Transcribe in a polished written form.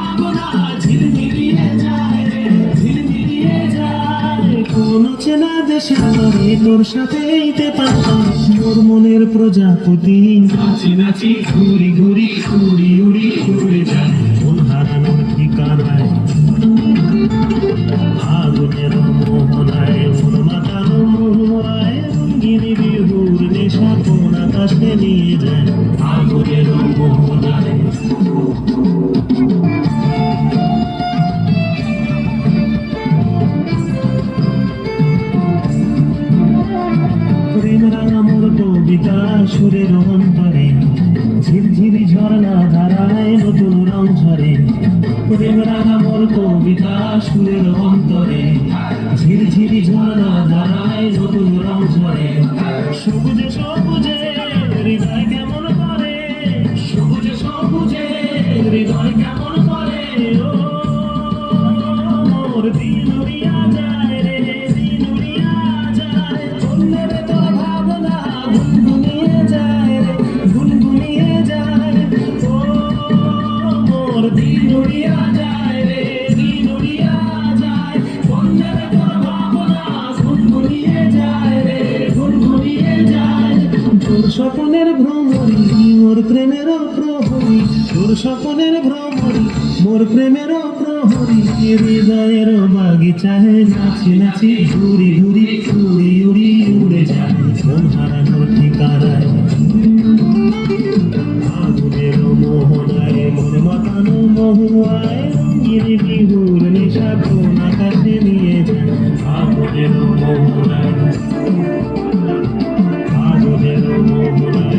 ভাবনা ঝিলমিলিয়ে যায় রে, ঝিলমিলিয়ে যায়। কোন চেনা দেশের তরে তোর সাথে এইতে পারতাম, মোর মনের প্রজাপতি নাচি নাচি ঘুরি ঘুরি উড়ি উড়ি উড়ে যায় মন হারানোর ঠিকানায়। আগুনের মোহনায় মন মাতানো মহুয়ায়, রঙ্গিনী বিহুর নেশা কোন আকাশে নিয়ে যায় আগুনের মোহনায়। প্রেম রাঙা মোর কবিতা সুরের অন্তরে, ঝিরঝিরি ঝর্ণা ধারায় নতুন রং ঝরে। প্রেম রাঙা মোর কবিতা সুরের অন্তরে, ঝিরঝিরি ঝর্ণা ধারায় নতুন রং ঝরে। সবুজে সবুজে হৃদয় কেমন করে, সবুজে সবুজে হৃদয় কেমন করে। ও মোর দিন উড়িয়া যায় রে, দিন উড়িয়া যায়। অন্যের তোর ভাবনা গুনগুনিয়ে যায় রে, গুনগুনিয়ে যায়। ও মোর দিন উড়িয়া যায় রে, দিন উড়িয়া যায়। অন্যের তোর ভাবনা গুনগুনিয়ে যায় রে, গুনগুনিয়ে যায়। তোর স্বপ্নের ভ্রমরি মোর প্রেমের প্রহরী, তোর স্বপ্নের ভ্রমরি মোর প্রেমের প্রহরী। হৃদয়ের বাগিচায় নাচি নাচি ঘুরি ঘুরি উড়ি উড়ি উড়ে যায় মন হারানোর ঠিকানায়। আগুনের মোহনায় মন মাতানো মহুয়ায়, রঙ্গিনী বিহুর নেশা কোন আকাশে নিয়ে যায় আগুনের মোহনায়। আগুনের মোহনায়